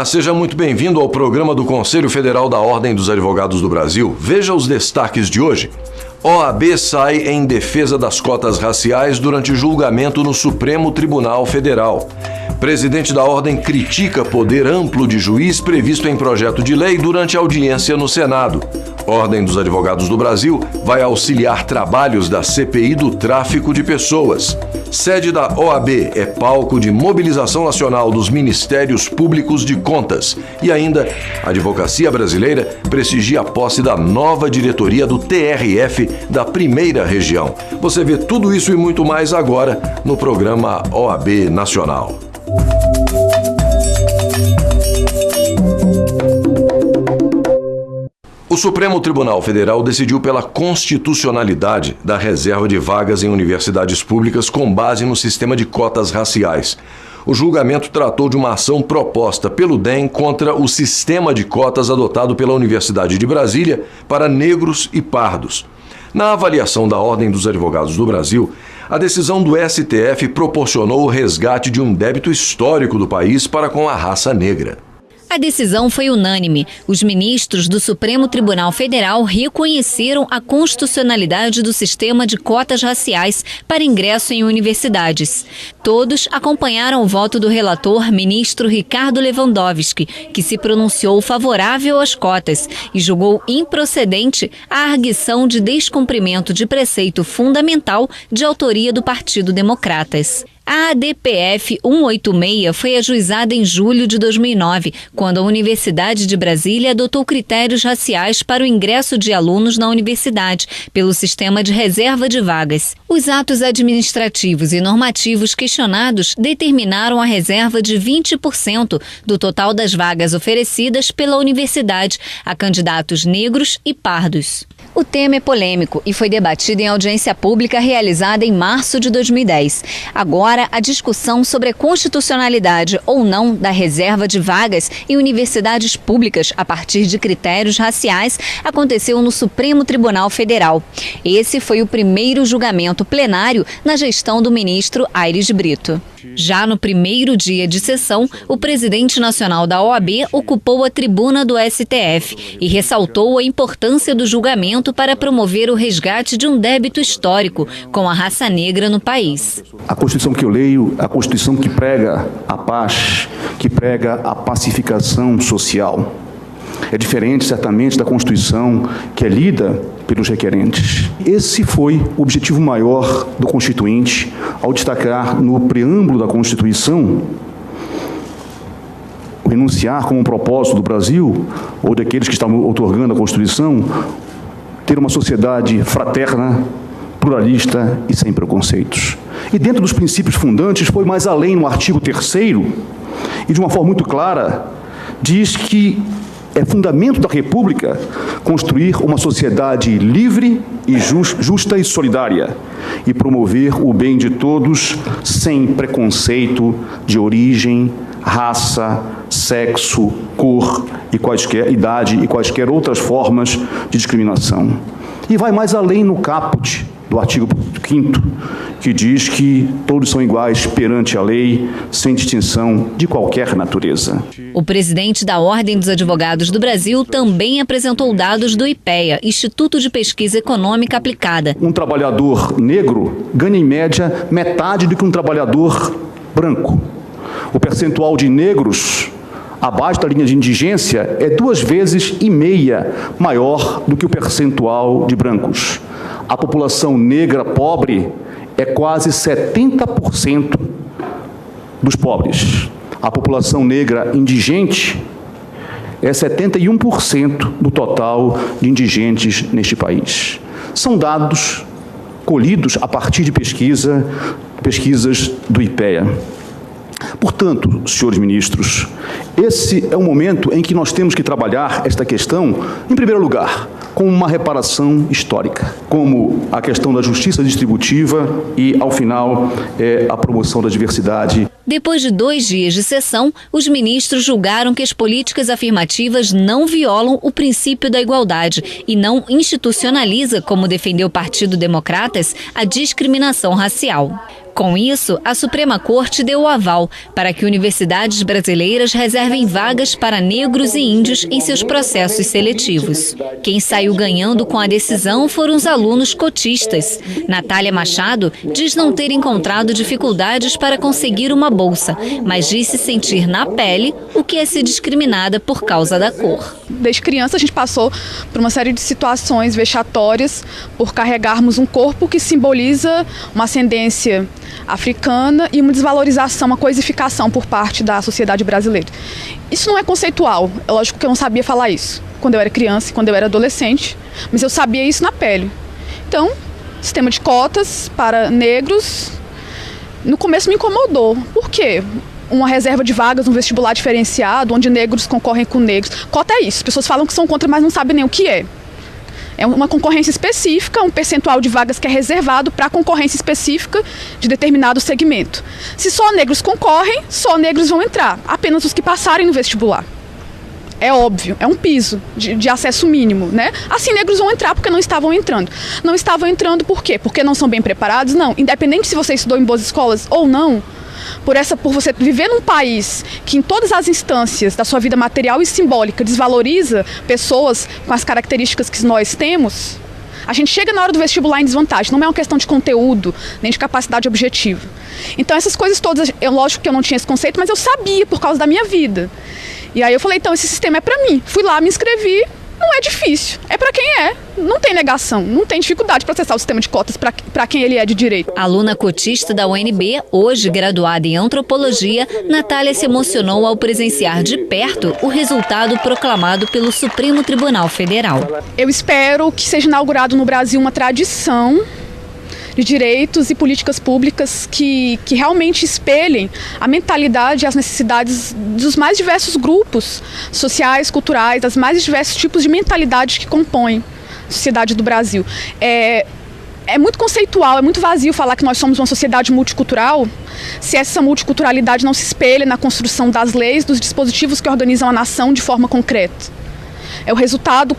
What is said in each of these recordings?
Olá, seja muito bem-vindo ao programa do Conselho Federal da Ordem dos Advogados do Brasil. Veja os destaques de hoje. OAB sai em defesa das cotas raciais durante julgamento no Supremo Tribunal Federal. Presidente da Ordem critica poder amplo de juiz previsto em projeto de lei durante audiência no Senado. Ordem dos Advogados do Brasil vai auxiliar trabalhos da CPI do tráfico de pessoas. Sede da OAB é palco de mobilização nacional dos Ministérios Públicos de Contas. E ainda, a Advocacia Brasileira prestigia a posse da nova diretoria do TRF da Primeira Região. Você vê tudo isso e muito mais agora no programa OAB Nacional. O Supremo Tribunal Federal decidiu pela constitucionalidade da reserva de vagas em universidades públicas com base no sistema de cotas raciais. O julgamento tratou de uma ação proposta pelo DEM contra o sistema de cotas adotado pela Universidade de Brasília para negros e pardos. Na avaliação da Ordem dos Advogados do Brasil, a decisão do STF proporcionou o resgate de um débito histórico do país para com a raça negra. A decisão foi unânime. Os ministros do Supremo Tribunal Federal reconheceram a constitucionalidade do sistema de cotas raciais para ingresso em universidades. Todos acompanharam o voto do relator, ministro Ricardo Lewandowski, que se pronunciou favorável às cotas e julgou improcedente a arguição de descumprimento de preceito fundamental de autoria do Partido Democratas. A ADPF 186 foi ajuizada em julho de 2009, quando a Universidade de Brasília adotou critérios raciais para o ingresso de alunos na universidade, pelo sistema de reserva de vagas. Os atos administrativos e normativos questionados determinaram a reserva de 20% do total das vagas oferecidas pela universidade a candidatos negros e pardos. O tema é polêmico e foi debatido em audiência pública realizada em março de 2010. Agora, a discussão sobre a constitucionalidade ou não da reserva de vagas em universidades públicas a partir de critérios raciais aconteceu no Supremo Tribunal Federal. Esse foi o primeiro julgamento plenário na gestão do ministro Aires Brito. Já no primeiro dia de sessão, o presidente nacional da OAB ocupou a tribuna do STF e ressaltou a importância do julgamento para promover o resgate de um débito histórico com a raça negra no país. A Constituição que eu leio, a Constituição que prega a paz, que prega a pacificação social. É diferente, certamente, da Constituição que é lida pelos requerentes. Esse foi o objetivo maior do Constituinte, ao destacar no preâmbulo da Constituição o enunciar como um propósito do Brasil, ou daqueles que estavam outorgando a Constituição, ter uma sociedade fraterna, pluralista e sem preconceitos. E dentro dos princípios fundantes, foi mais além no artigo 3º, e de uma forma muito clara, diz que é fundamento da República construir uma sociedade livre e justa e solidária e promover o bem de todos sem preconceito de origem, raça, sexo, cor e quaisquer idade e quaisquer outras formas de discriminação. E vai mais além no caput do artigo 5º, que diz que todos são iguais perante a lei, sem distinção de qualquer natureza. O presidente da Ordem dos Advogados do Brasil também apresentou dados do IPEA, Instituto de Pesquisa Econômica Aplicada. Um trabalhador negro ganha, em média, metade do que um trabalhador branco. O percentual de negros abaixo da linha de indigência é 2,5 vezes maior do que o percentual de brancos. A população negra pobre é quase 70% dos pobres. A população negra indigente é 71% do total de indigentes neste país. São dados colhidos a partir de pesquisas do IPEA. Portanto, senhores ministros, esse é o momento em que nós temos que trabalhar esta questão, em primeiro lugar, com uma reparação histórica, como a questão da justiça distributiva e, ao final, a promoção da diversidade. Depois de 2 dias de sessão, os ministros julgaram que as políticas afirmativas não violam o princípio da igualdade e não institucionaliza, como defendeu o Partido Democratas, a discriminação racial. Com isso, a Suprema Corte deu o aval para que universidades brasileiras reservem vagas para negros e índios em seus processos seletivos. Quem saiu ganhando com a decisão foram os alunos cotistas. Natália Machado diz não ter encontrado dificuldades para conseguir uma bolsa, mas disse sentir na pele o que é ser discriminada por causa da cor. Desde criança a gente passou por uma série de situações vexatórias por carregarmos um corpo que simboliza uma ascendência africana e uma desvalorização, uma coisificação por parte da sociedade brasileira. Isso não é conceitual, é lógico que eu não sabia falar isso quando eu era criança e quando eu era adolescente, mas eu sabia isso na pele. Então, sistema de cotas para negros, no começo me incomodou. Por quê? Uma reserva de vagas, um vestibular diferenciado, onde negros concorrem com negros. Cota é isso, as pessoas falam que são contra, mas não sabem nem o que é. É uma concorrência específica, um percentual de vagas que é reservado para concorrência específica de determinado segmento. Se só negros concorrem, só negros vão entrar, apenas os que passarem no vestibular. É óbvio, é um piso de acesso mínimo, né? Assim, negros vão entrar porque não estavam entrando. Não estavam entrando por quê? Porque não são bem preparados? Não. Independente se você estudou em boas escolas ou não, por você viver num país que em todas as instâncias da sua vida material e simbólica desvaloriza pessoas com as características que nós temos, a gente chega na hora do vestibular em desvantagem. Não é uma questão de conteúdo, nem de capacidade objetiva. Então essas coisas todas, lógico que eu não tinha esse conceito, mas eu sabia por causa da minha vida. E aí eu falei, então esse sistema é para mim. Fui lá, me inscrevi. Não é difícil, é para quem é, não tem negação, não tem dificuldade para acessar o sistema de cotas para quem ele é de direito. Aluna cotista da UNB, hoje graduada em antropologia, Natália se emocionou ao presenciar de perto o resultado proclamado pelo Supremo Tribunal Federal. Eu espero que seja inaugurado no Brasil uma tradição de direitos e políticas públicas que realmente espelhem a mentalidade e as necessidades dos mais diversos grupos sociais, culturais, das mais diversos tipos de mentalidade que compõem a sociedade do Brasil. É muito conceitual, é muito vazio falar que nós somos uma sociedade multicultural se essa multiculturalidade não se espelha na construção das leis, dos dispositivos que organizam a nação de forma concreta. O resultado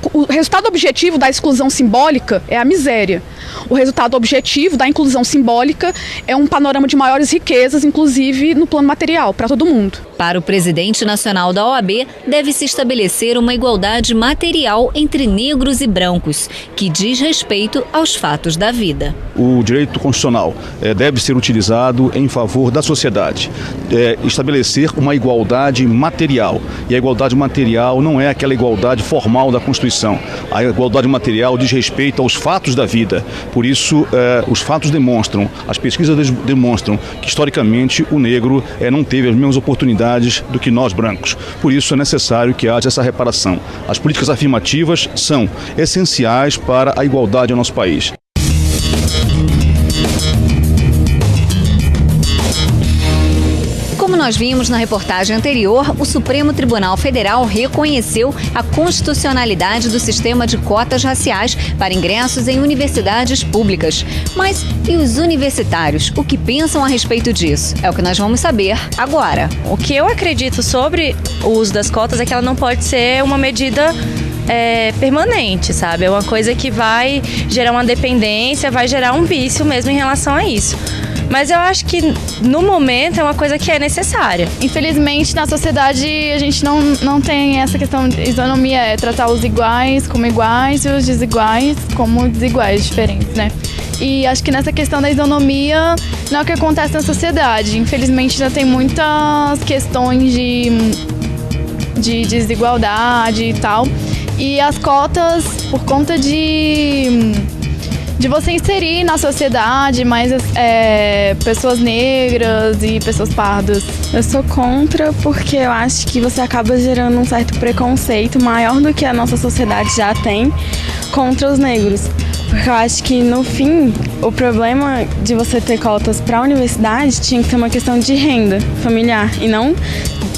objetivo da exclusão simbólica é a miséria. O resultado objetivo da inclusão simbólica é um panorama de maiores riquezas, inclusive no plano material, para todo mundo. Para o presidente nacional da OAB, deve-se estabelecer uma igualdade material entre negros e brancos, que diz respeito aos fatos da vida. O direito constitucional deve ser utilizado em favor da sociedade, estabelecer uma igualdade material. E a igualdade material não é aquela igualdade formal da Constituição. A igualdade material diz respeito aos fatos da vida. Por isso, os fatos demonstram, as pesquisas demonstram que, historicamente, o negro não teve as mesmas oportunidades do que nós brancos. Por isso, é necessário que haja essa reparação. As políticas afirmativas são essenciais para a igualdade no nosso país. Como nós vimos na reportagem anterior, o Supremo Tribunal Federal reconheceu a constitucionalidade do sistema de cotas raciais para ingressos em universidades públicas. Mas e os universitários? O que pensam a respeito disso? É o que nós vamos saber agora. O que eu acredito sobre o uso das cotas é que ela não pode ser uma medida permanente, sabe? É uma coisa que vai gerar uma dependência, vai gerar um vício mesmo em relação a isso. Mas eu acho que, no momento, é uma coisa que é necessária. Infelizmente, na sociedade, a gente não tem essa questão de isonomia, tratar os iguais como iguais e os desiguais como desiguais, diferentes, né? E acho que nessa questão da isonomia não é o que acontece na sociedade. Infelizmente, já tem muitas questões de desigualdade e tal. E as cotas, por conta de você inserir na sociedade mais pessoas negras e pessoas pardas. Eu sou contra porque eu acho que você acaba gerando um certo preconceito maior do que a nossa sociedade já tem contra os negros. Porque eu acho que, no fim, o problema de você ter cotas para a universidade tinha que ser uma questão de renda familiar e não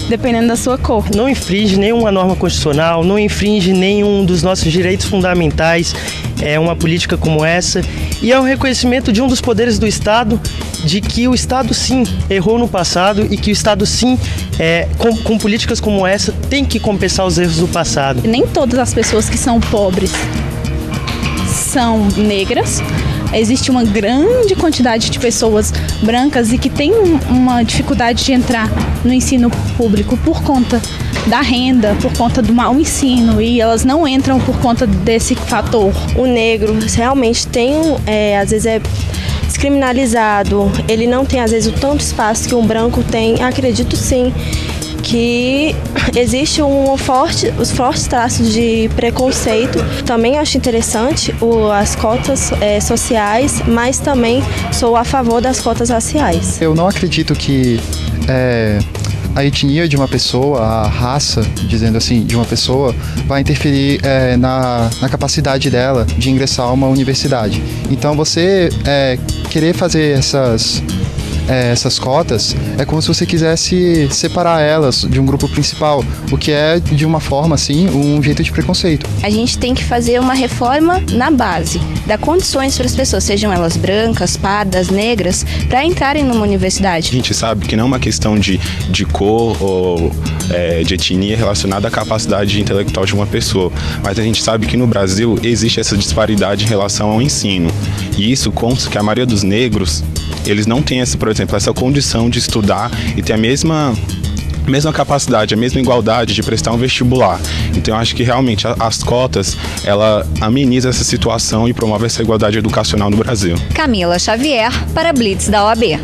dependendo da sua cor. Não infringe nenhuma norma constitucional, não infringe nenhum dos nossos direitos fundamentais, uma política como essa, e é um reconhecimento de um dos poderes do Estado, de que o Estado sim errou no passado e que o Estado sim, com políticas como essa, tem que compensar os erros do passado. Nem todas as pessoas que são pobres são negras, existe uma grande quantidade de pessoas brancas e que tem uma dificuldade de entrar no ensino público por conta da renda, por conta do mau ensino, e elas não entram por conta desse fator. O negro realmente tem, às vezes é descriminalizado, ele não tem às vezes o tanto espaço que um branco tem. Acredito sim que existe os fortes traços de preconceito. Também acho interessante as cotas sociais, mas também sou a favor das cotas raciais. Eu não acredito que a etnia de uma pessoa, a raça, dizendo assim, de uma pessoa, vai interferir na capacidade dela de ingressar a uma universidade. Então você querer fazer essas cotas é como se você quisesse separar elas de um grupo principal, o que é, de uma forma, assim, um jeito de preconceito. A gente tem que fazer uma reforma na base, dar condições para as pessoas, sejam elas brancas, pardas, negras, para entrarem numa universidade. A gente sabe que não é uma questão de cor ou de etnia relacionada à capacidade intelectual de uma pessoa, mas a gente sabe que no Brasil existe essa disparidade em relação ao ensino, e isso consta que a maioria dos negros, eles não têm, por exemplo, essa condição de estudar e ter a mesma capacidade, a mesma igualdade de prestar um vestibular. Então eu acho que realmente as cotas, ela ameniza essa situação e promove essa igualdade educacional no Brasil. Camila Xavier, para Blitz da OAB.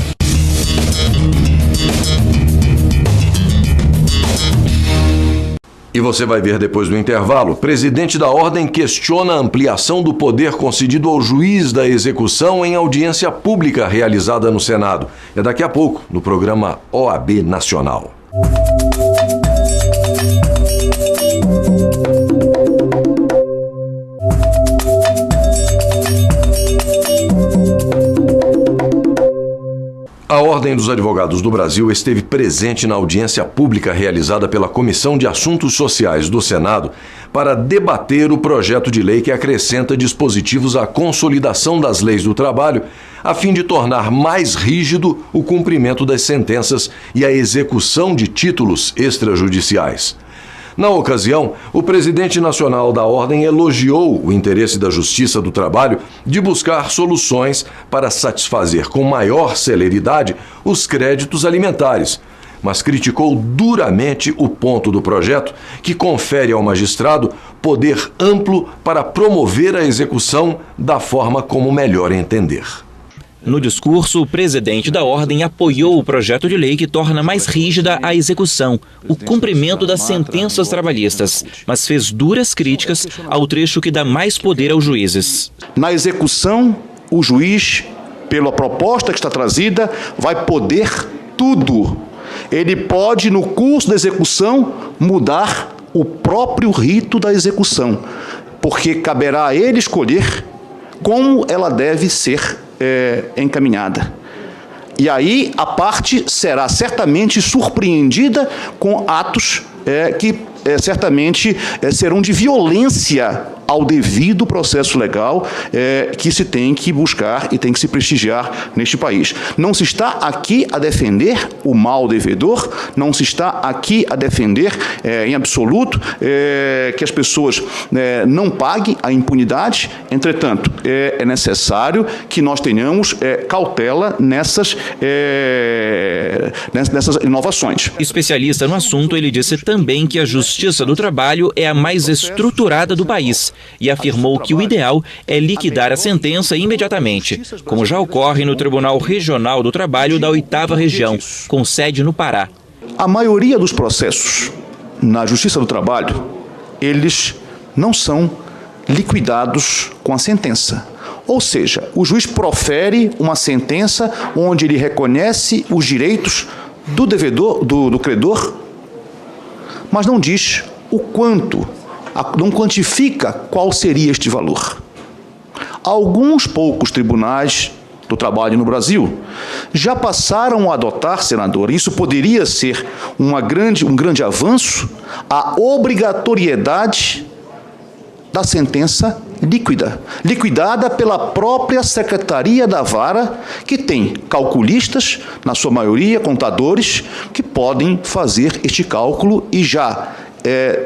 E você vai ver depois do intervalo, presidente da Ordem questiona a ampliação do poder concedido ao juiz da execução em audiência pública realizada no Senado. É daqui a pouco, no programa OAB Nacional. A Ordem dos Advogados do Brasil esteve presente na audiência pública realizada pela Comissão de Assuntos Sociais do Senado para debater o projeto de lei que acrescenta dispositivos à consolidação das leis do trabalho, a fim de tornar mais rígido o cumprimento das sentenças e a execução de títulos extrajudiciais. Na ocasião, o presidente nacional da Ordem elogiou o interesse da Justiça do Trabalho de buscar soluções para satisfazer com maior celeridade os créditos alimentares, mas criticou duramente o ponto do projeto que confere ao magistrado poder amplo para promover a execução da forma como melhor entender. No discurso, o presidente da Ordem apoiou o projeto de lei que torna mais rígida a execução, o cumprimento das sentenças trabalhistas, mas fez duras críticas ao trecho que dá mais poder aos juízes. Na execução, o juiz, pela proposta que está trazida, vai poder tudo. Ele pode, no curso da execução, mudar o próprio rito da execução, porque caberá a ele escolher como ela deve ser encaminhada. E aí a parte será certamente surpreendida com atos que certamente serão de violência ao devido processo legal que se tem que buscar e tem que se prestigiar neste país. Não se está aqui a defender o mal devedor, não se está aqui a defender em absoluto que as pessoas não paguem a impunidade. Entretanto, é necessário que nós tenhamos cautela nessas inovações. Especialista no assunto, ele disse também que a Justiça do Trabalho é a mais estruturada do país e afirmou que o ideal é liquidar a sentença imediatamente, como já ocorre no Tribunal Regional do Trabalho da 8ª Região, com sede no Pará. A maioria dos processos na Justiça do Trabalho, eles não são liquidados com a sentença. Ou seja, o juiz profere uma sentença onde ele reconhece os direitos do devedor, do credor, mas não diz o quanto, não quantifica qual seria este valor. Alguns poucos tribunais do trabalho no Brasil já passaram a adotar, senador, isso poderia ser um grande avanço, a obrigatoriedade da sentença liquidada pela própria Secretaria da Vara, que tem calculistas, na sua maioria contadores, que podem fazer este cálculo e já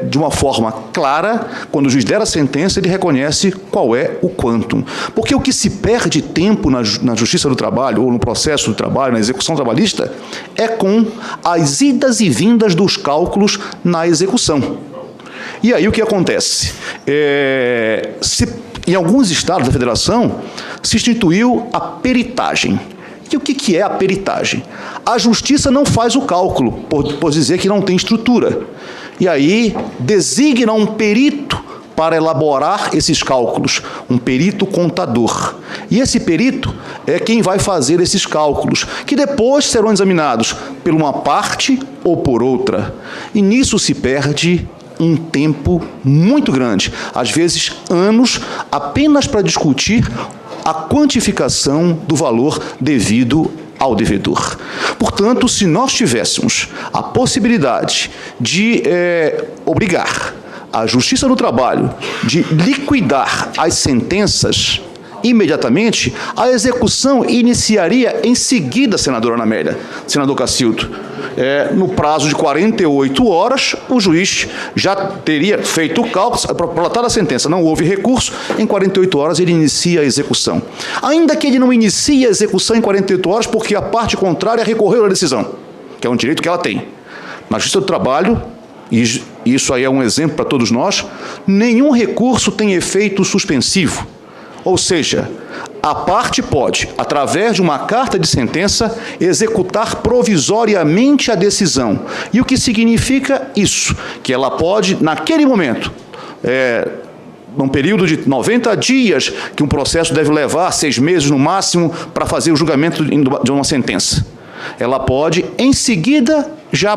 de uma forma clara, quando o juiz der a sentença, ele reconhece qual é o quantum. Porque o que se perde tempo na Justiça do Trabalho, ou no processo do trabalho, na execução trabalhista, é com as idas e vindas dos cálculos na execução. E aí o que acontece? Em alguns estados da federação, se instituiu a peritagem. E o que é a peritagem? A justiça não faz o cálculo, por dizer que não tem estrutura. E aí designa um perito para elaborar esses cálculos, um perito contador. E esse perito é quem vai fazer esses cálculos, que depois serão examinados por uma parte ou por outra. E nisso se perde um tempo muito grande, às vezes anos, apenas para discutir a quantificação do valor devido ao devedor. Portanto, se nós tivéssemos a possibilidade de obrigar a Justiça do Trabalho de liquidar as sentenças imediatamente, a execução iniciaria em seguida, senadora Ana Amélia, senador Cacildo. No prazo de 48 horas, o juiz já teria feito o cálculo, prolatada a sentença, não houve recurso, em 48 horas ele inicia a execução. Ainda que ele não inicie a execução em 48 horas, porque a parte contrária recorreu à decisão, que é um direito que ela tem. Na Justiça do Trabalho, e isso aí é um exemplo para todos nós, nenhum recurso tem efeito suspensivo. Ou seja, a parte pode, através de uma carta de sentença, executar provisoriamente a decisão. E o que significa isso? Que ela pode, naquele momento, num período de 90 dias, que um processo deve levar 6 meses no máximo para fazer o julgamento de uma sentença. Ela pode, em seguida, já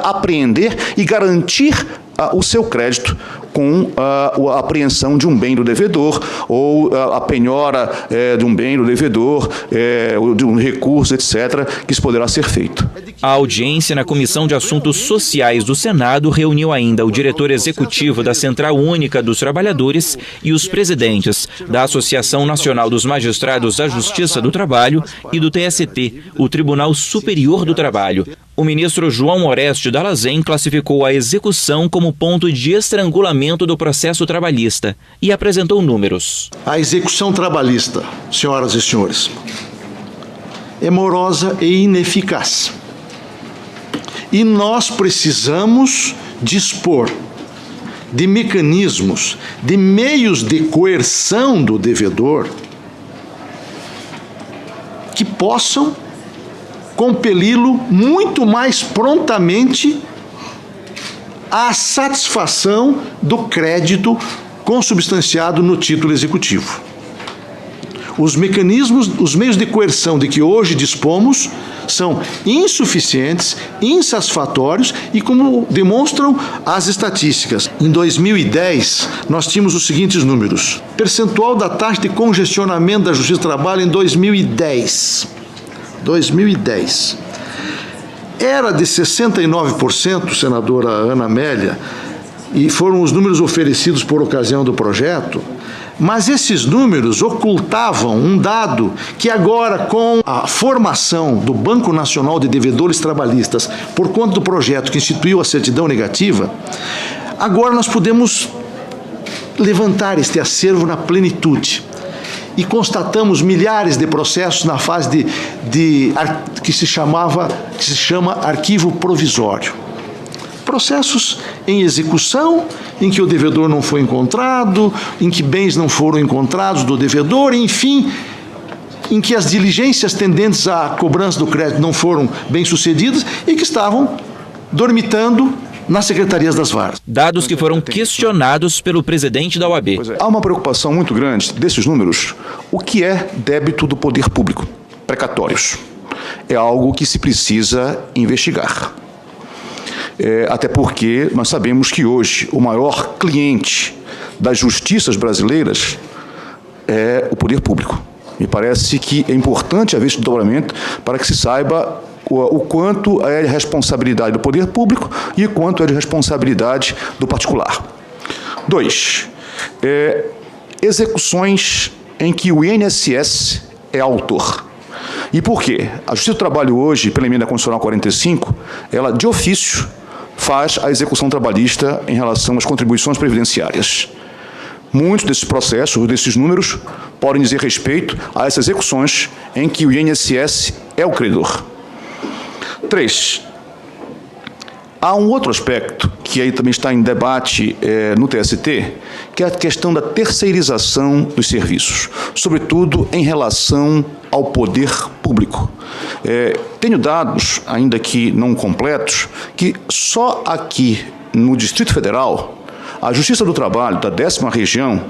apreender e garantir o seu crédito com a apreensão de um bem do devedor ou a penhora de um bem do devedor, ou de um recurso, etc., que isso poderá ser feito. A audiência na Comissão de Assuntos Sociais do Senado reuniu ainda o diretor executivo da Central Única dos Trabalhadores e os presidentes da Associação Nacional dos Magistrados da Justiça do Trabalho e do TST, o Tribunal Superior do Trabalho. O ministro João Oreste Dallazen classificou a execução como ponto de estrangulamento do processo trabalhista e apresentou números. A execução trabalhista, senhoras e senhores, é morosa e ineficaz. E nós precisamos dispor de mecanismos, de meios de coerção do devedor que possam compeli-lo muito mais prontamente à satisfação do crédito consubstanciado no título executivo. Os mecanismos, os meios de coerção de que hoje dispomos são insuficientes, insatisfatórios e, como demonstram as estatísticas, em 2010 nós tínhamos os seguintes números. Percentual da taxa de congestionamento da Justiça do Trabalho em 2010 era de 69%, senadora Ana Amélia, e foram os números oferecidos por ocasião do projeto, mas esses números ocultavam um dado que agora, com a formação do Banco Nacional de Devedores Trabalhistas, por conta do projeto que instituiu a certidão negativa, agora nós podemos levantar este acervo na plenitude. E constatamos milhares de processos na fase que se chama arquivo provisório. Processos em execução, em que o devedor não foi encontrado, em que bens não foram encontrados do devedor, enfim, em que as diligências tendentes à cobrança do crédito não foram bem-sucedidas e que estavam dormitando nas secretarias das varas. Dados que foram questionados pelo presidente da OAB. Há uma preocupação muito grande desses números. O que é débito do poder público? Precatórios. É algo que se precisa investigar. Até porque nós sabemos que hoje o maior cliente das justiças brasileiras é o poder público. Me parece que é importante haver esse desdobramento para que se saiba o quanto é de responsabilidade do poder público e o quanto é de responsabilidade do particular. 2. Execuções em que o INSS é autor. E por quê? A Justiça do Trabalho hoje, pela emenda constitucional 45, ela de ofício faz a execução trabalhista em relação às contribuições previdenciárias. Muitos desses processos, desses números, podem dizer respeito a essas execuções em que o INSS é o credor. 3. Há um outro aspecto que aí também está em debate no TST, que é a questão da terceirização dos serviços, sobretudo em relação ao poder público. Tenho dados, ainda que não completos, que só aqui no Distrito Federal, a Justiça do Trabalho da 10ª região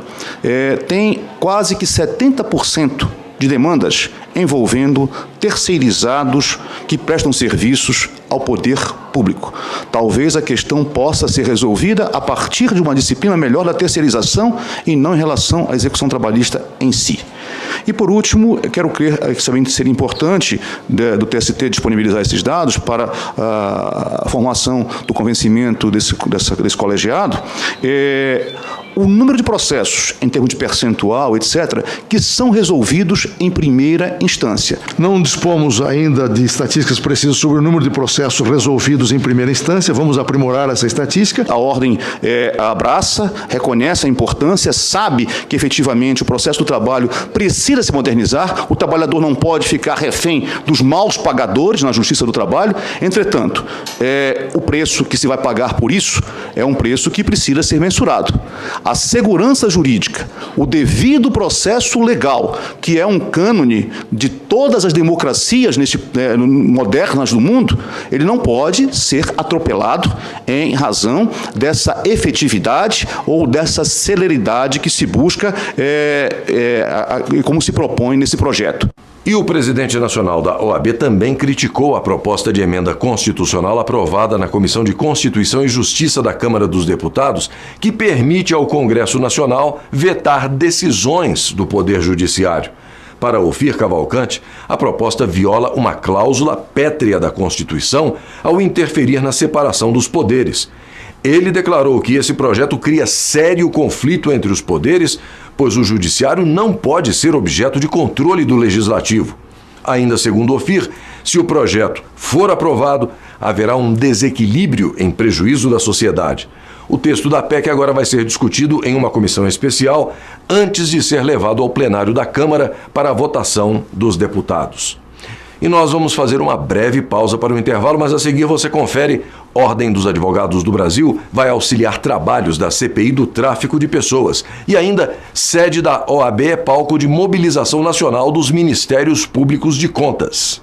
tem quase que 70% de demandas envolvendo terceirizados que prestam serviços ao poder público. Talvez a questão possa ser resolvida a partir de uma disciplina melhor da terceirização e não em relação à execução trabalhista em si. E, por último, quero crer que também seria importante do TST disponibilizar esses dados para a formação do convencimento desse colegiado, o número de processos, em termos de percentual, etc., que são resolvidos em primeira instância. Não dispomos ainda de estatísticas precisas sobre o número de processos resolvidos em primeira instância. Vamos aprimorar essa estatística. A ordem abraça, reconhece a importância, sabe que efetivamente o processo do trabalho precisa se modernizar, o trabalhador não pode ficar refém dos maus pagadores na Justiça do Trabalho. Entretanto, o preço que se vai pagar por isso é um preço que precisa ser mensurado. A segurança jurídica, o devido processo legal, que é um cânone de todas as democracias modernas do mundo, ele não pode ser atropelado em razão dessa efetividade ou dessa celeridade que se busca como se propõe nesse projeto. E o presidente nacional da OAB também criticou a proposta de emenda constitucional aprovada na Comissão de Constituição e Justiça da Câmara dos Deputados, que permite ao Congresso Nacional vetar decisões do Poder Judiciário. Para Ofir Cavalcante, a proposta viola uma cláusula pétrea da Constituição ao interferir na separação dos poderes. Ele declarou que esse projeto cria sério conflito entre os poderes, pois o judiciário não pode ser objeto de controle do legislativo. Ainda segundo Ofir, se o projeto for aprovado, haverá um desequilíbrio em prejuízo da sociedade. O texto da PEC agora vai ser discutido em uma comissão especial antes de ser levado ao plenário da Câmara para a votação dos deputados. E nós vamos fazer uma breve pausa para o intervalo, mas a seguir você confere: Ordem dos Advogados do Brasil vai auxiliar trabalhos da CPI do tráfico de pessoas. E ainda, sede da OAB é palco de mobilização nacional dos Ministérios Públicos de Contas.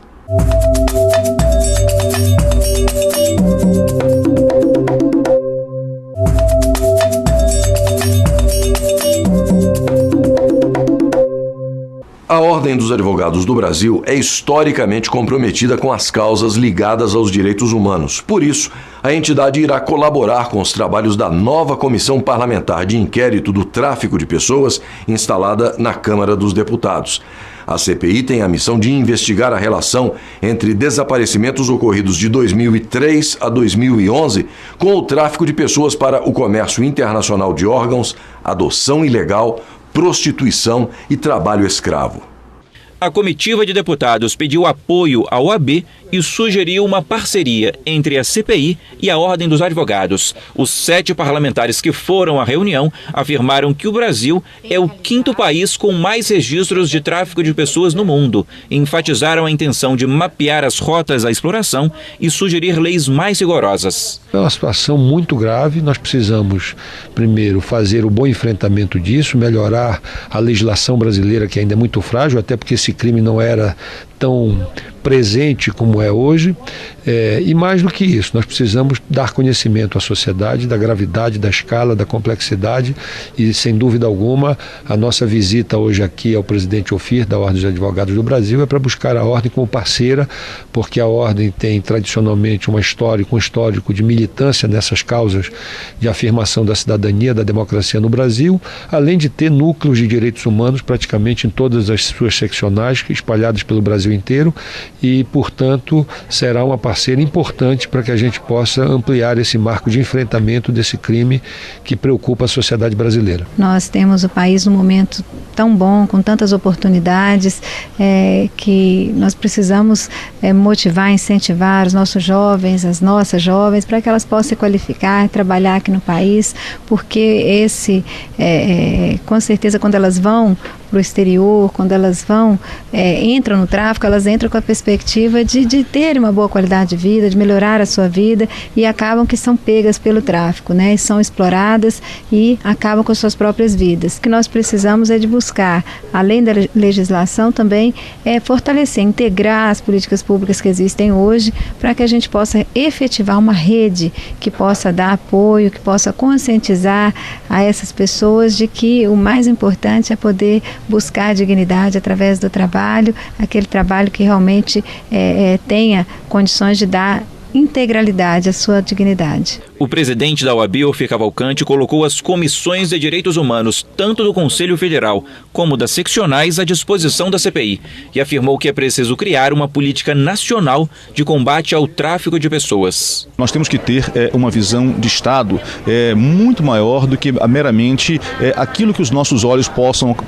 A Ordem dos Advogados do Brasil é historicamente comprometida com as causas ligadas aos direitos humanos. Por isso, a entidade irá colaborar com os trabalhos da nova Comissão Parlamentar de Inquérito do Tráfico de Pessoas, instalada na Câmara dos Deputados. A CPI tem a missão de investigar a relação entre desaparecimentos ocorridos de 2003 a 2011 com o tráfico de pessoas para o comércio internacional de órgãos, adoção ilegal, prostituição e trabalho escravo. A comitiva de deputados pediu apoio à OAB e sugeriu uma parceria entre a CPI e a Ordem dos Advogados. Os 7 parlamentares que foram à reunião afirmaram que o Brasil é o 5º país com mais registros de tráfico de pessoas no mundo. Enfatizaram a intenção de mapear as rotas à exploração e sugerir leis mais rigorosas. É uma situação muito grave, nós precisamos, primeiro, fazer o bom enfrentamento disso, melhorar a legislação brasileira, que ainda é muito frágil, até porque esse crime não era tão presente como é hoje, e mais do que isso, nós precisamos dar conhecimento à sociedade da gravidade, da escala, da complexidade e, sem dúvida alguma, a nossa visita hoje aqui ao presidente Ofir da Ordem dos Advogados do Brasil é para buscar a Ordem como parceira, porque a Ordem tem tradicionalmente um histórico de militância nessas causas de afirmação da cidadania, da democracia no Brasil, além de ter núcleos de direitos humanos praticamente em todas as suas seccionais espalhadas pelo Brasil inteiro e, portanto, será uma parceria parceiro importante para que a gente possa ampliar esse marco de enfrentamento desse crime que preocupa a sociedade brasileira. Nós temos o país num momento tão bom, com tantas oportunidades, que nós precisamos motivar, incentivar os nossos jovens, as nossas jovens, para que elas possam se qualificar, trabalhar aqui no país, porque com certeza, quando elas vão para o exterior, quando elas entram no tráfico, elas entram com a perspectiva de ter uma boa qualidade de vida, de melhorar a sua vida, e acabam que são pegas pelo tráfico, né? E são exploradas e acabam com suas próprias vidas. O que nós precisamos é de buscar, além da legislação, também fortalecer, integrar as políticas públicas que existem hoje, para que a gente possa efetivar uma rede que possa dar apoio, que possa conscientizar a essas pessoas de que o mais importante é poder buscar a dignidade através do trabalho, aquele trabalho que realmente tenha condições de dar integralidade à sua dignidade. O presidente da OAB, Ofir Cavalcante, colocou as comissões de direitos humanos, tanto do Conselho Federal como das seccionais, à disposição da CPI e afirmou que é preciso criar uma política nacional de combate ao tráfico de pessoas. Nós temos que ter uma visão de Estado muito maior do que meramente aquilo que os nossos olhos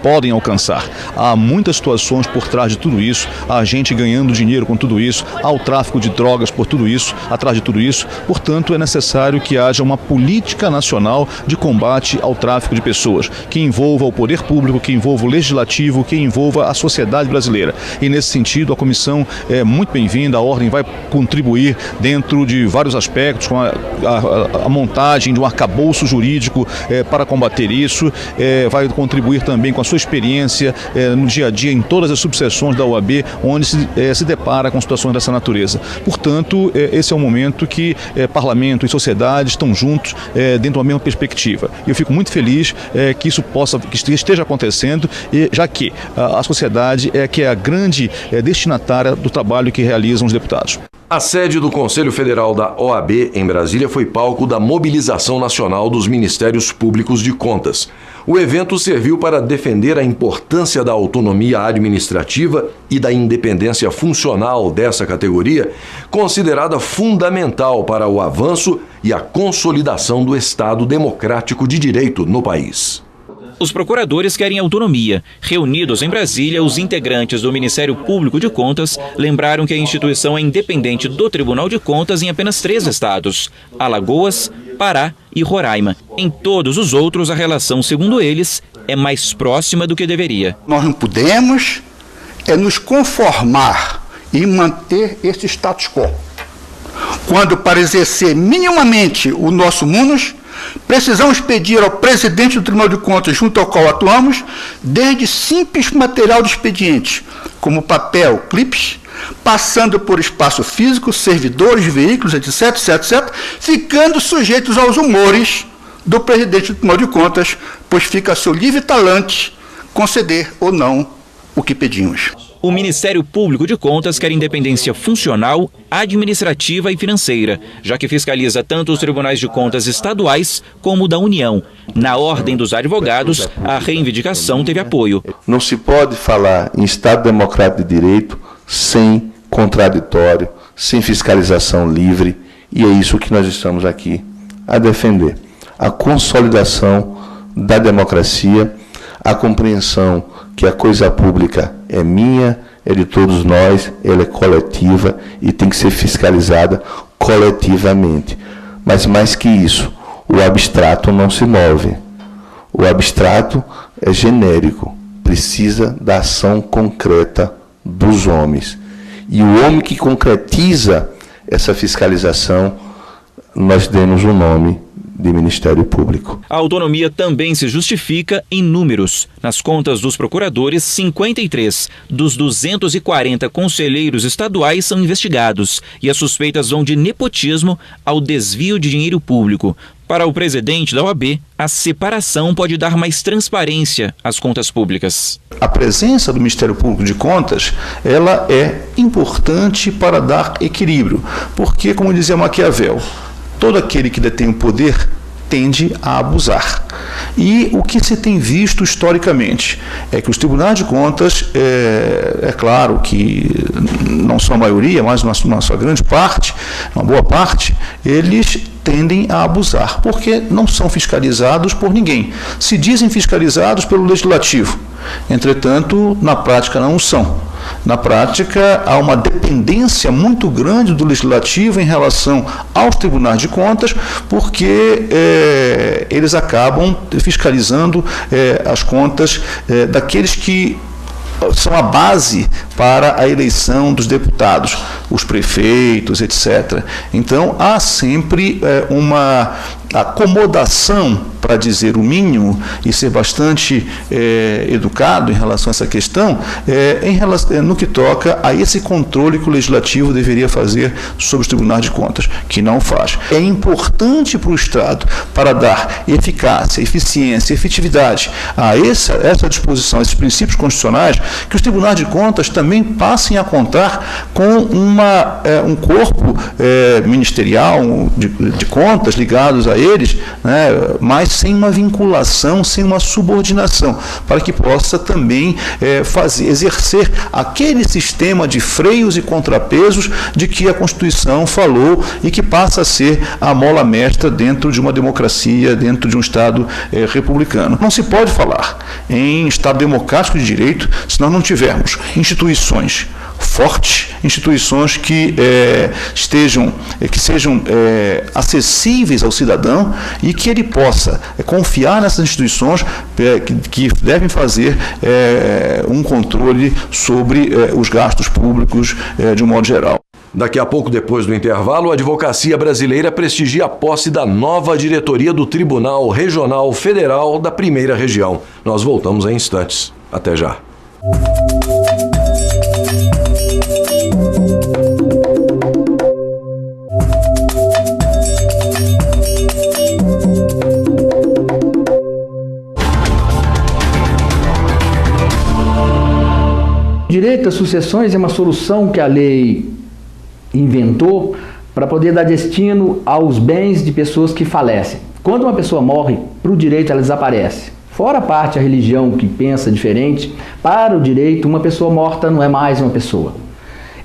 podem alcançar. Há muitas situações por trás de tudo isso, há gente ganhando dinheiro com tudo isso, há o tráfico de drogas por tudo isso, atrás de tudo isso. Portanto, é necessário que haja uma política nacional de combate ao tráfico de pessoas, que envolva o poder público, que envolva o legislativo, que envolva a sociedade brasileira. E nesse sentido, a comissão é muito bem-vinda, a ordem vai contribuir dentro de vários aspectos, com a montagem de um arcabouço jurídico para combater isso, vai contribuir também com a sua experiência no dia a dia em todas as subseções da OAB, onde se depara com situações dessa natureza. Portanto, esse é um momento que parlamento e sociedade estão juntos dentro de uma mesma perspectiva. E eu fico muito feliz que isso esteja acontecendo, já que a sociedade que é a grande destinatária do trabalho que realizam os deputados. A sede do Conselho Federal da OAB, em Brasília, foi palco da mobilização nacional dos Ministérios Públicos de Contas. O evento serviu para defender a importância da autonomia administrativa e da independência funcional dessa categoria, considerada fundamental para o avanço e a consolidação do Estado democrático de direito no país. Os procuradores querem autonomia. Reunidos em Brasília, os integrantes do Ministério Público de Contas lembraram que a instituição é independente do Tribunal de Contas em apenas 3 estados: Alagoas, Pará e Roraima. Em todos os outros, a relação, segundo eles, é mais próxima do que deveria. Nós não podemos nos conformar e manter esse status quo. Quando, para exercer minimamente o nosso munus, precisamos pedir ao presidente do Tribunal de Contas, junto ao qual atuamos, desde simples material de expediente, como papel, clipes, passando por espaço físico, servidores, veículos, etc., ficando sujeitos aos humores do presidente do Tribunal de Contas, pois fica a seu livre talante conceder ou não o que pedimos. O Ministério Público de Contas quer independência funcional, administrativa e financeira, já que fiscaliza tanto os tribunais de contas estaduais como o da União. Na Ordem dos Advogados, a reivindicação teve apoio. Não se pode falar em Estado Democrático de Direito sem contraditório, sem fiscalização livre, e é isso que nós estamos aqui a defender. A consolidação da democracia, a compreensão que a coisa pública é minha, é de todos nós, ela é coletiva e tem que ser fiscalizada coletivamente. Mas mais que isso, o abstrato não se move. O abstrato é genérico, precisa da ação concreta dos homens. E o homem que concretiza essa fiscalização, nós demos o nome de Ministério Público. A autonomia também se justifica em números. Nas contas dos procuradores, 53 dos 240 conselheiros estaduais são investigados e as suspeitas vão de nepotismo ao desvio de dinheiro público. Para o presidente da OAB, a separação pode dar mais transparência às contas públicas. A presença do Ministério Público de Contas, ela é importante para dar equilíbrio, porque, como dizia Maquiavel, todo aquele que detém o poder tende a abusar. E o que se tem visto historicamente é que os tribunais de contas, é claro que não são a maioria, mas na sua grande parte, uma boa parte, eles tendem a abusar, porque não são fiscalizados por ninguém. Se dizem fiscalizados pelo Legislativo, entretanto, na prática não são. Na prática, há uma dependência muito grande do Legislativo em relação aos tribunais de contas, porque eles acabam fiscalizando as contas daqueles que são a base para a eleição dos deputados, os prefeitos, etc. Então, há sempre uma acomodação, para dizer o mínimo, e ser bastante educado em relação a essa questão, no que toca a esse controle que o Legislativo deveria fazer sobre os tribunais de contas, que não faz. É importante para o Estado, para dar eficácia, eficiência, efetividade a essa disposição, a esses princípios constitucionais, que os tribunais de contas também passem a contar com um corpo ministerial de contas ligados a eles, né, mas sem uma vinculação, sem uma subordinação, para que possa também exercer aquele sistema de freios e contrapesos de que a Constituição falou e que passa a ser a mola mestra dentro de uma democracia, dentro de um Estado republicano. Não se pode falar em Estado democrático de direito se nós não tivermos instituições fortes, instituições que sejam acessíveis ao cidadão e que ele possa confiar nessas instituições que devem fazer um controle sobre os gastos públicos de um modo geral. Daqui a pouco, depois do intervalo, a Advocacia Brasileira prestigia a posse da nova diretoria do Tribunal Regional Federal da Primeira Região. Nós voltamos em instantes. Até já. O direito às sucessões é uma solução que a lei inventou para poder dar destino aos bens de pessoas que falecem. Quando uma pessoa morre, para o direito ela desaparece. Fora a parte a religião que pensa diferente, para o direito uma pessoa morta não é mais uma pessoa.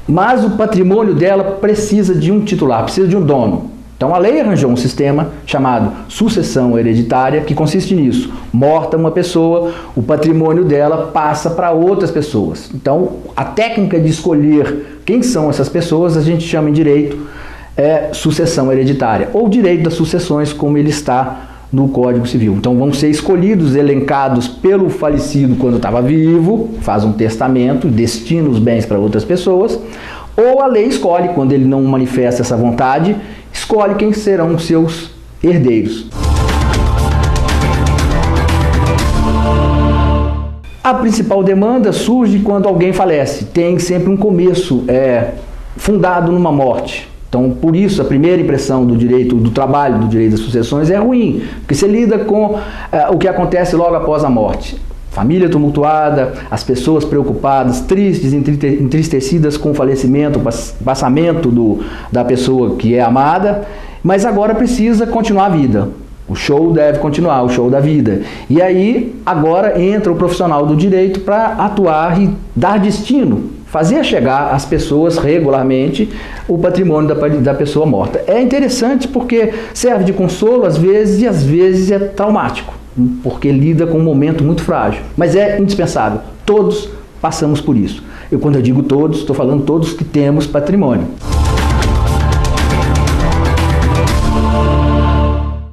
Mas o patrimônio dela precisa de um titular, precisa de um dono. Então a lei arranjou um sistema chamado sucessão hereditária, que consiste nisso. Morta uma pessoa, o patrimônio dela passa para outras pessoas. Então a técnica de escolher quem são essas pessoas a gente chama em direito sucessão hereditária, ou direito das sucessões, como ele está no Código Civil. Então vão ser escolhidos, elencados pelo falecido quando estava vivo, faz um testamento, destina os bens para outras pessoas, ou a lei escolhe, quando ele não manifesta essa vontade, escolhe quem serão seus herdeiros. A principal demanda surge quando alguém falece. Tem sempre um começo fundado numa morte. Então, por isso, a primeira impressão do direito do trabalho, do direito das sucessões é ruim, porque você lida com o que acontece logo após a morte. Família tumultuada, as pessoas preocupadas, tristes, entristecidas com o falecimento, o passamento da pessoa que é amada, mas agora precisa continuar a vida. O show deve continuar, o show da vida. E aí, agora entra o profissional do direito para atuar e dar destino, fazer chegar às pessoas regularmente o patrimônio da pessoa morta. É interessante porque serve de consolo às vezes e às vezes é traumático, porque lida com um momento muito frágil. Mas é indispensável. Todos passamos por isso. Quando eu digo todos, estou falando todos que temos patrimônio.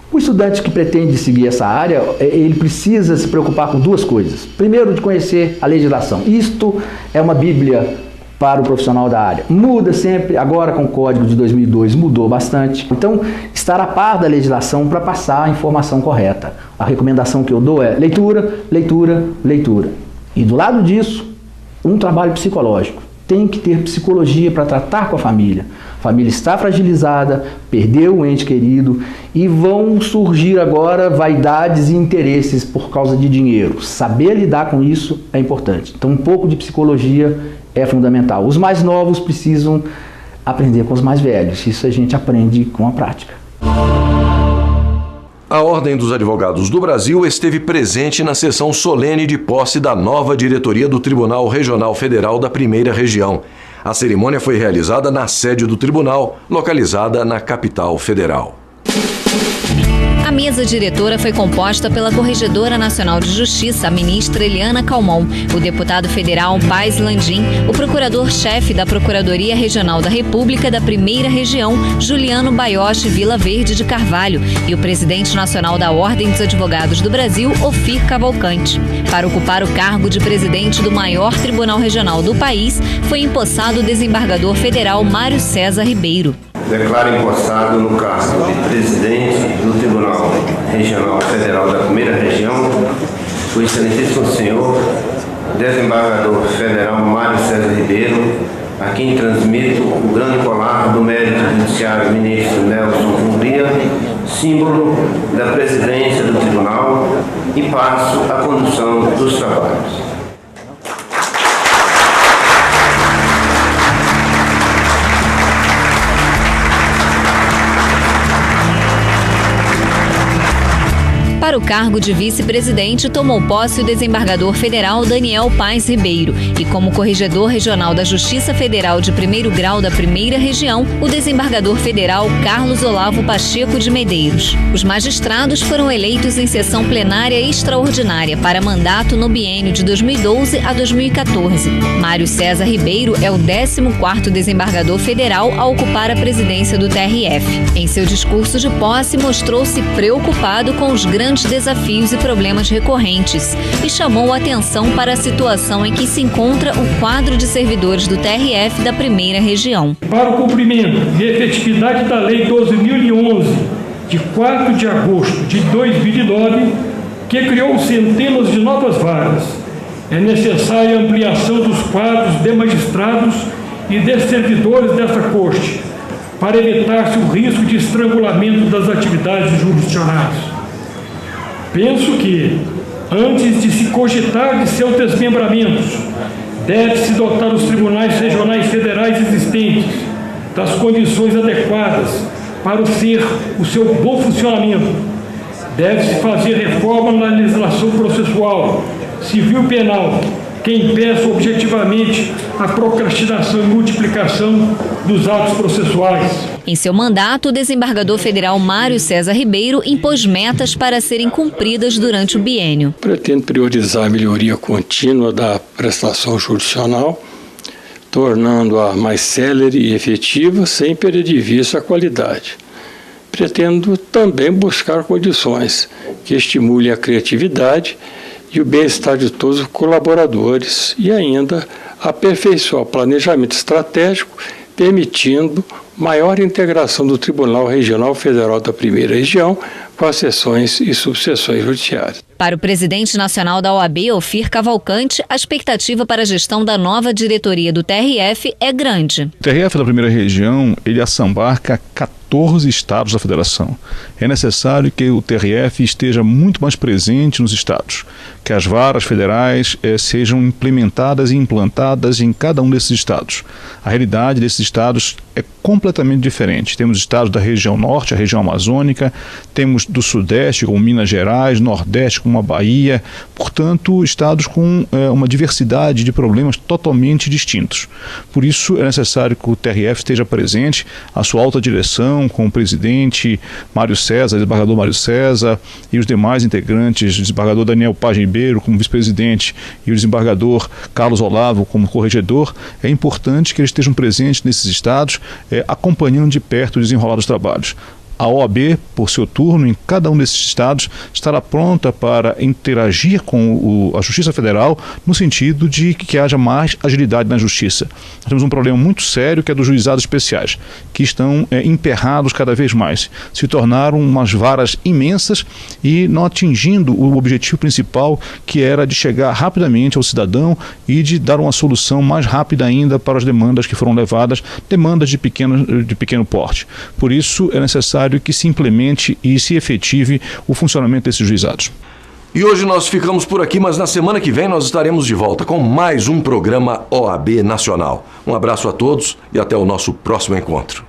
O estudante que pretende seguir essa área, ele precisa se preocupar com duas coisas. Primeiro, de conhecer a legislação. Isto é uma bíblia para o profissional da área. Muda sempre, agora com o Código de 2002 mudou bastante. Então, estar a par da legislação para passar a informação correta. A recomendação que eu dou é leitura, leitura, leitura. E do lado disso, um trabalho psicológico. Tem que ter psicologia para tratar com a família. A família está fragilizada, perdeu o ente querido e vão surgir agora vaidades e interesses por causa de dinheiro. Saber lidar com isso é importante. Então, um pouco de psicologia é fundamental. Os mais novos precisam aprender com os mais velhos. Isso a gente aprende com a prática. A Ordem dos Advogados do Brasil esteve presente na sessão solene de posse da nova diretoria do Tribunal Regional Federal da Primeira Região. A cerimônia foi realizada na sede do tribunal, localizada na capital federal. A mesa diretora foi composta pela Corregedora Nacional de Justiça, a ministra Eliana Calmon, o deputado federal Paz Landim, o procurador-chefe da Procuradoria Regional da República da Primeira Região, Juliano Baioche Vila Verde de Carvalho, e o presidente nacional da Ordem dos Advogados do Brasil, Ofir Cavalcante. Para ocupar o cargo de presidente do maior tribunal regional do país, foi empossado o desembargador federal Mário César Ribeiro. Declaro empossado no cargo de presidente do Tribunal Regional Federal da Primeira Região o excelentíssimo senhor desembargador federal Mário César Ribeiro, a quem transmito o grande colar do mérito judiciário ministro Nelson Cumbria, símbolo da presidência do tribunal, e passo a condução dos trabalhos. Para o cargo de vice-presidente, tomou posse o desembargador federal Daniel Paes Ribeiro e, como corregedor regional da Justiça Federal de primeiro grau da Primeira Região, o desembargador federal Carlos Olavo Pacheco de Medeiros. Os magistrados foram eleitos em sessão plenária extraordinária para mandato no biênio de 2012 a 2014. Mário César Ribeiro é o 14º desembargador federal a ocupar a presidência do TRF. Em seu discurso de posse, mostrou-se preocupado com os grandes desafios e problemas recorrentes e chamou a atenção para a situação em que se encontra o quadro de servidores do TRF da Primeira Região. Para o cumprimento e efetividade da Lei 12.011, de 4 de agosto de 2009, que criou centenas de novas vagas, é necessária a ampliação dos quadros de magistrados e de servidores dessa corte, para evitar-se o risco de estrangulamento das atividades jurisdicionais. Penso que, antes de se cogitar de seus desmembramentos, deve-se dotar os tribunais regionais federais existentes das condições adequadas para o seu bom funcionamento. Deve-se fazer reforma na legislação processual, civil e penal, que impeça objetivamente a procrastinação e multiplicação dos atos processuais. Em seu mandato, o desembargador federal Mário César Ribeiro impôs metas para serem cumpridas durante o biênio. Pretendo priorizar a melhoria contínua da prestação jurisdicional, tornando-a mais célere e efetiva, sem perder de vista a qualidade. Pretendo também buscar condições que estimulem a criatividade e o bem-estar de todos os colaboradores e ainda aperfeiçoar o planejamento estratégico, permitindo maior integração do Tribunal Regional Federal da Primeira Região com as seções e subseções judiciárias. Para o presidente nacional da OAB, Ofir Cavalcante, a expectativa para a gestão da nova diretoria do TRF é grande. O TRF da Primeira Região, ele assambarca 14 estados da federação. É necessário que o TRF esteja muito mais presente nos estados, que as varas federais sejam implementadas e implantadas em cada um desses estados. A realidade desses estados é completamente diferente. Temos estados da região norte, a região amazônica, temos do sudeste, como Minas Gerais, nordeste, como a Bahia, portanto, estados com uma diversidade de problemas totalmente distintos. Por isso, é necessário que o TRF esteja presente, a sua alta direção, com o presidente Mário César, desembargador Mário César, e os demais integrantes, o desembargador Daniel Paes Ribeiro como vice-presidente e o desembargador Carlos Olavo como corregedor. É importante que eles estejam presentes nesses estados, acompanhando de perto o desenrolar dos trabalhos. A OAB, por seu turno, em cada um desses estados, estará pronta para interagir com a Justiça Federal no sentido de que haja mais agilidade na Justiça. Nós temos um problema muito sério que é dos juizados especiais, que estão emperrados cada vez mais. Se tornaram umas varas imensas e não atingindo o objetivo principal, que era de chegar rapidamente ao cidadão e de dar uma solução mais rápida ainda para as demandas que foram levadas, demandas de pequeno porte. Por isso, é necessário que se implemente e se efetive o funcionamento desses juizados. E hoje nós ficamos por aqui, mas na semana que vem nós estaremos de volta com mais um programa OAB Nacional. Um abraço a todos e até o nosso próximo encontro.